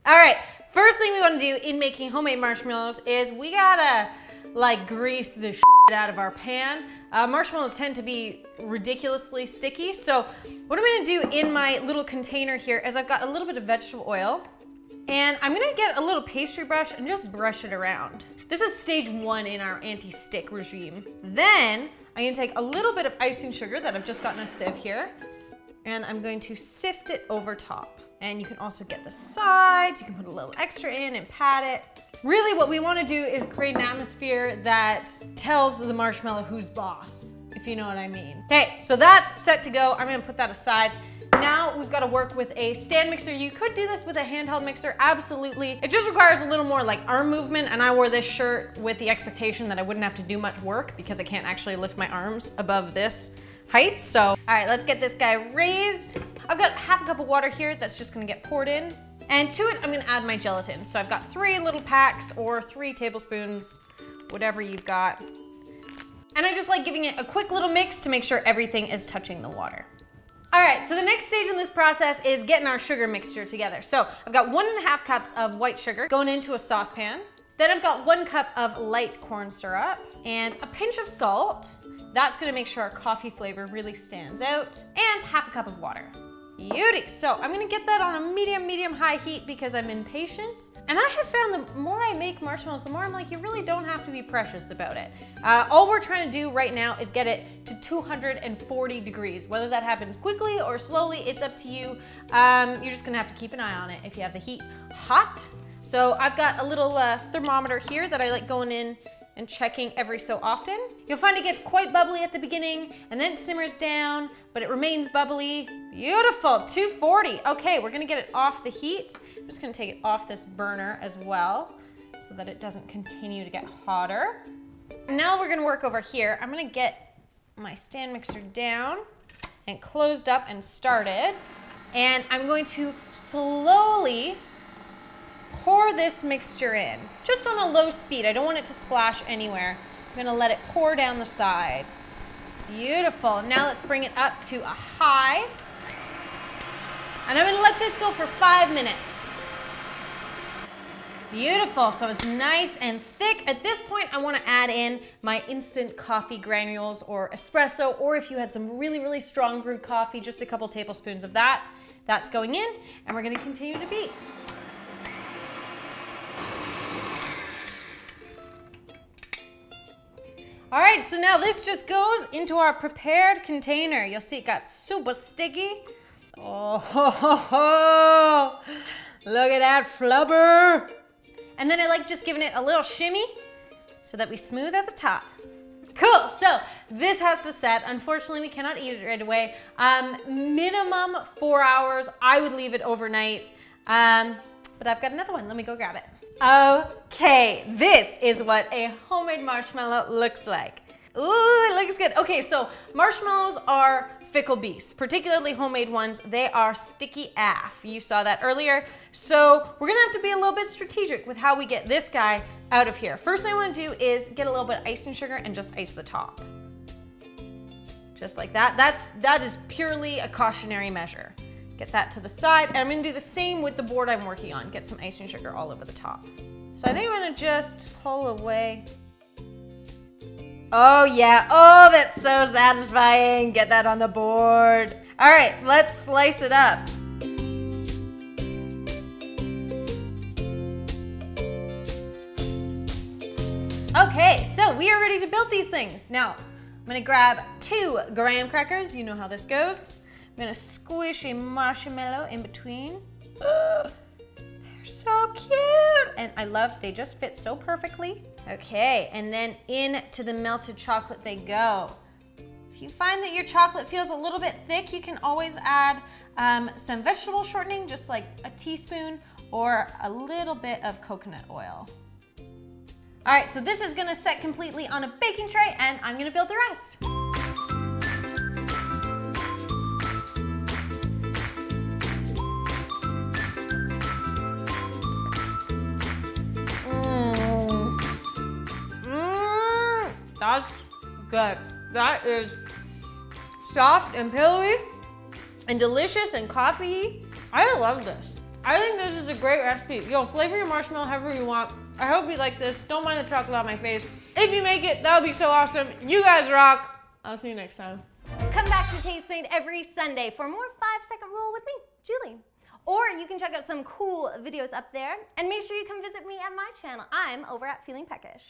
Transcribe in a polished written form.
All right, first thing we want to do in making homemade marshmallows is we gotta like grease the shit out of our pan. Marshmallows tend to be ridiculously sticky. So what I'm gonna do in my little container here is I've got a little bit of vegetable oil, and I'm gonna get a little pastry brush and just brush it around. This is stage 1 in our anti-stick regime. Then I'm gonna take a little bit of icing sugar that I've just got in a sieve here, and I'm going to sift it over top. And you can also get the sides, you can put a little extra in and pat it. Really what we want to do is create an atmosphere that tells the marshmallow who's boss, if you know what I mean. Okay, so that's set to go. I'm gonna put that aside. Now we've got to work with a stand mixer. You could do this with a handheld mixer, absolutely. It just requires a little more like arm movement, and I wore this shirt with the expectation that I wouldn't have to do much work because I can't actually lift my arms above this height. So, all right, let's get this guy raised. I've got half a cup of water here that's just gonna get poured in. And to it, I'm gonna add my gelatin. So I've got 3 little packs or 3 tablespoons, whatever you've got. And I just like giving it a quick little mix to make sure everything is touching the water. All right, so the next stage in this process is getting our sugar mixture together. So I've got 1.5 cups of white sugar going into a saucepan. Then I've got 1 cup of light corn syrup and a pinch of salt. That's gonna make sure our coffee flavor really stands out, and half a cup of water. Beauty. So I'm gonna get that on a medium-high heat because I'm impatient. And I have found the more I make marshmallows, the more I'm like, you really don't have to be precious about it. All we're trying to do right now is get it to 240 degrees. Whether that happens quickly or slowly, it's up to you. You're just gonna have to keep an eye on it if you have the heat hot. So I've got a little thermometer here that I like going in and checking every so often. You'll find it gets quite bubbly at the beginning and then it simmers down, but it remains bubbly. Beautiful, 240. Okay, we're gonna get it off the heat. I'm just gonna take it off this burner as well so that it doesn't continue to get hotter. Now we're gonna work over here. I'm gonna get my stand mixer down and closed up and started. And I'm going to slowly pour this mixture in, just on a low speed. I don't want it to splash anywhere. I'm gonna let it pour down the side. Beautiful. Now let's bring it up to a high. And I'm gonna let this go for 5 minutes. Beautiful, so it's nice and thick. At this point, I wanna add in my instant coffee granules or espresso, or if you had some really strong brewed coffee, just a couple tablespoons of that. That's going in, and we're gonna continue to beat. All right, so now this just goes into our prepared container. You'll see it got super sticky. Oh, look at that flubber. And then I like just giving it a little shimmy so that we smooth at the top. Cool, so this has to set. Unfortunately, we cannot eat it right away. Minimum 4 hours. I would leave it overnight. But I've got another one. Let me go grab it. Okay, this is what a homemade marshmallow looks like. Ooh, it looks good. Okay, so marshmallows are fickle beasts, particularly homemade ones. They are sticky AF. You saw that earlier. So we're gonna have to be a little bit strategic with how we get this guy out of here. First thing I wanna do is get a little bit of icing sugar and just ice the top. Just like that. That is purely a cautionary measure. Get that to the side, and I'm gonna do the same with the board I'm working on. Get some icing sugar all over the top. So I think I'm gonna just pull away. Oh yeah, oh that's so satisfying. Get that on the board. All right, let's slice it up. Okay, so we are ready to build these things. Now, I'm gonna grab 2 graham crackers. You know how this goes. I'm gonna squish a marshmallow in between. They're so cute. And I love, they just fit so perfectly. Okay, and then into the melted chocolate they go. If you find that your chocolate feels a little bit thick, you can always add some vegetable shortening, just like a teaspoon, or a little bit of coconut oil. All right, so this is gonna set completely on a baking tray, and I'm gonna build the rest. That's good. That is soft and pillowy and delicious and coffee-y. I love this. I think this is a great recipe. Yo, flavor your marshmallow however you want. I hope you like this. Don't mind the chocolate on my face. If you make it, that would be so awesome. You guys rock. I'll see you next time. Come back to Tastemade every Sunday for more 5-second rule with me, Julie. Or you can check out some cool videos up there, and make sure you come visit me at my channel. I'm over at Feeling Peckish.